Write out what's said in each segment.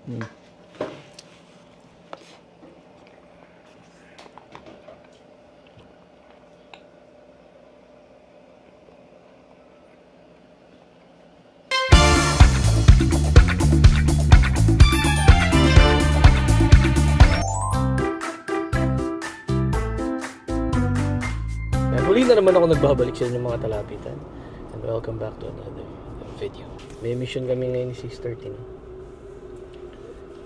Huli na naman ako nagbabalik sa inyo mga talapitan. And welcome back to another video. May mission kami ngayon ni Sister Tin.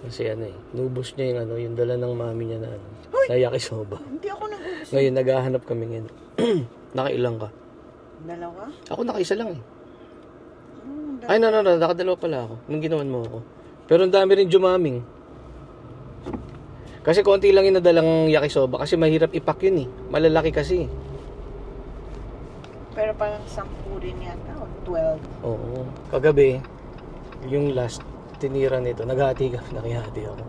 Kasi nubos niya yung dala ng mami niya na na yakisoba. Hindi ako nag-ubos. Ngayon, naghahanap kami ngayon. Nakailang ka? Dalawa? Ako nakaisa lang Ay, no, nakadalawa pala ako. Nung ginawan mo ako. Pero ang dami rin jumaming. Kasi konti lang yung nadalang yakisoba. Kasi mahirap ipak yun Malalaki kasi. Pero parang 10 rin yata, o 12. Oo. Kagabi, yung last tinira nito, naghati kami, nakihati ako.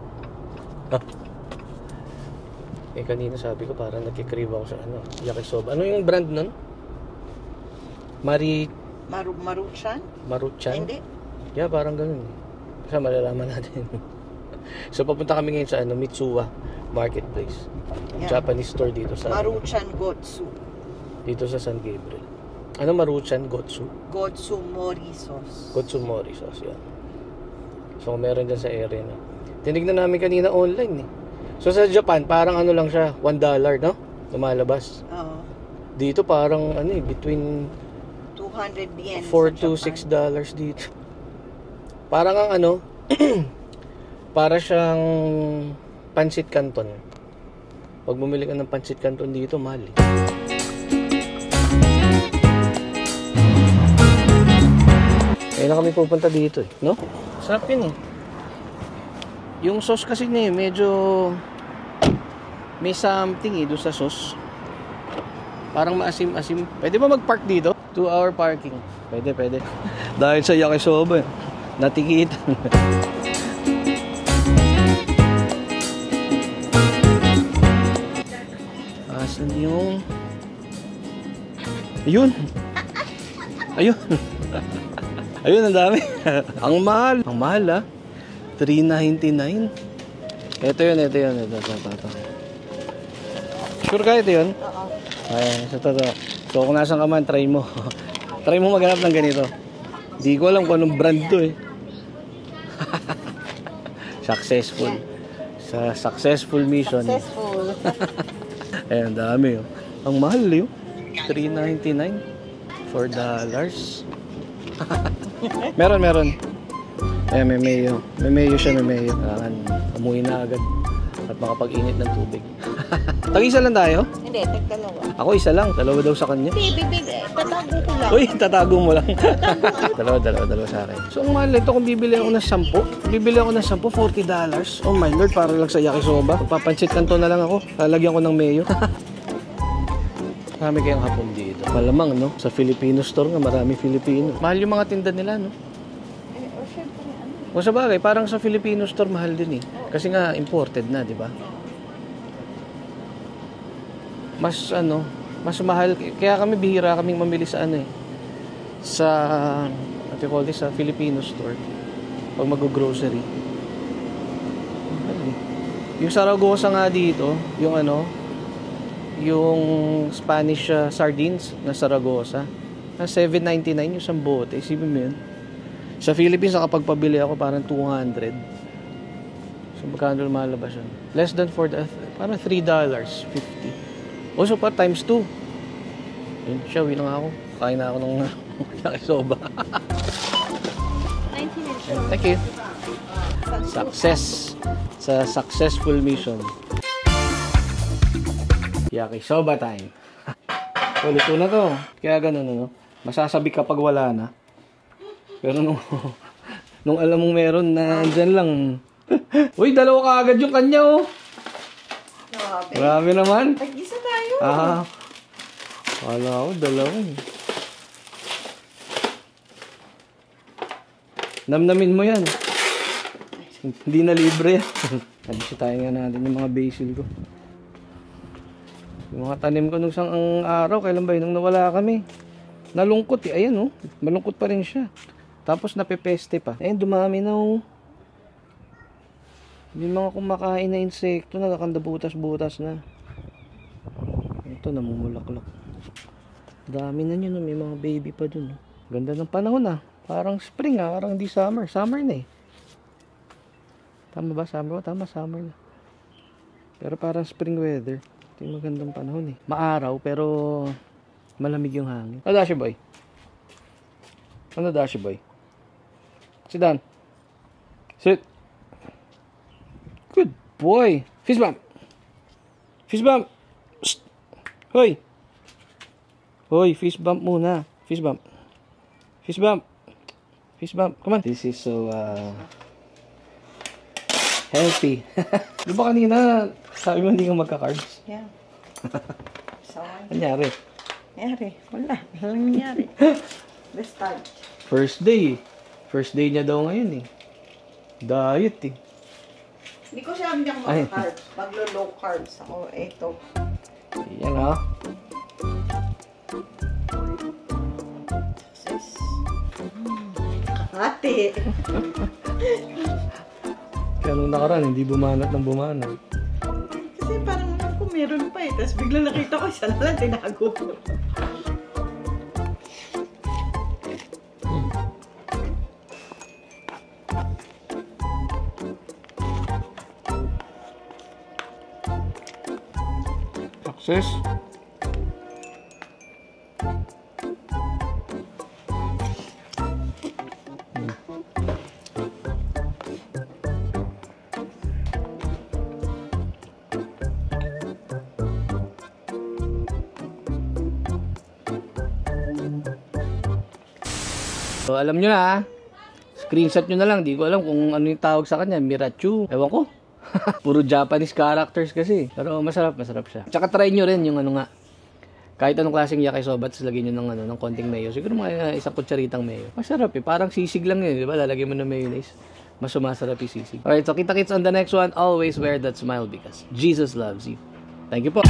Kanina sabi ko parang nagkikrave ako sa yakisoba. Ano yung brand nun? Maruchan? Maruchan? Hindi. Yeah, parang ganun. Kasi malalaman natin. So papunta kami ngayon sa Mitsuwa Marketplace. Yeah. Japanese store dito sa Maruchan Gotsu. Dito sa San Gabriel. Ano Maruchan Gotsu? Gotsu Mori sauce. Gotsu Mori sauce, yan. So meron dyan sa area na. Tinignan namin kanina online So sa Japan, parang lang siya, $1, no? Lumalabas. Oo. Dito parang between 200 yen. $4 to $6 dito. Parang ang para siyang pancit canton. Pag bumili ka ng pancit canton dito, mahal Kaya na kami pupunta dito no? Sarap yun Yung sauce kasi niya medyo may something doon sa sauce. Parang maasim-asim. Pwede ba mag-park dito? 2-hour parking. Pwede. Dahil sa yakisoba natikit. Asan yung Ayun. Ayun, ang dami. Ang mahal $3.99. Ito yun. Sure ka ito yun? Oo. Ayan, so kung nasan ka man, try mo. Try mo maghanap ng ganito. Di ko alam kung anong brand to Successful. Sa successful mission. Successful. Ayan, dami Ang mahal $3.99. $4. Meron. Ayan, may mayo. May mayo siya, may mayo. Amuhin na agad. At makapag-init ng tubig. Tag-isa lang tayo? Hindi, tag-dalawa. Ako isa lang. Dalawa daw sa kanya. Tatago ko lang. Uy, tatago mo lang. Dalawa sa akin. So, ang mahal ito kung bibili ako ng 10. Bibili ako ng 10, $40. Oh my lord, para lang sa yakisoba. Papansit kanto na lang ako. Lalagyan ko ng mayo. Marami kayong hapon dito. Malamang, no? Sa Filipino store nga, marami Filipino. Mahal yung mga tinda nila, no? O sa bagay, parang sa Filipino store mahal din Kasi nga imported na, di ba? Mas mahal. Kaya kami bihira kaming mamili sa sa sa Filipino store pag mag-grocery. Yung Saragosa nga dito, yung Spanish sardines na Saragosa, na $7.99 yung isang bote. Isipin mo yun. Sa Philippines, nakapagpabili ako parang 200. So, magkano lumalabas yun? Less than parang $3.50. Also, pa times 2. Yun siya, uwi na nga ako. Kain na ako ng yakisoba. Thank you. Success. Sa successful mission. Yakisoba time. Luto na to. Kaya ganun, masasabi kapag wala na. Pero nung alam mong meron na dyan lang. Uy, dalawa ka agad yung kanya Grabe naman. Tag-isa tayo. Wala ko, dalawa Namnamin mo yan. Hindi na libre yan. Nabisitahin nga natin yung mga basil ko. Yung mga tanim ko nung isang araw, kailan ba yun? Nung nawala kami. Nalungkot Ayan malungkot pa rin siya. Tapos napepeste pa. Ayun, dumami na May mga kumakain na insekto, nagkakanda butas-butas na. Ito, namumulaklak. Dami na yun, may mga baby pa dun. Ganda ng panahon ah. Parang spring ah, parang di summer. Summer na eh. Tama ba? Summer? Tama, summer na. Pero parang spring weather. Ito yung magandang panahon eh. Maaraw, pero malamig yung hangin. Ano, Dashi Boy? Ano, Dashi Boy? Sit down. Sit. Good boy. Fist bump. Fist bump. Shh. Hoy. Hoy, fist bump muna. Fist bump. Fist bump. Fist bump. Come on. This is so healthy. Di ba kanina sabi mo hindi ka magka-carbs? Yeah. So, Anyari? wala. Walang nangyari. Let's start. First day. First day niya daw ngayon eh. Diet eh. Hindi ko siya hindi ako mag-carbs. Maglo-low carbs ako. Ito. Yan ah. Ate. Kaya nung nakaraan, hindi bumanat ng bumanat. Kasi parang alam ko meron pa eh. Tapos biglang nakita ko isa na lang tinago. Success. So, alam nyo na ha. Screenshot nyo na lang. Di ko alam kung ano yung tawag sa kanya. Mirachu. Ewan ko. Puro Japanese characters kasi. Pero masarap siya. Tsaka try nyo rin yung ano nga. Kahit anong klaseng yakisoba, tapos lagyan nyo ng konting mayo. Siguro mga isang kutsaritang mayo. Masarap eh. Parang sisig lang yun. Di ba? Lalagyan mo ng mayonnaise. Mas sumasarap yung sisig. Alright, so kita-kits on the next one. Always wear that smile because Jesus loves you. Thank you po.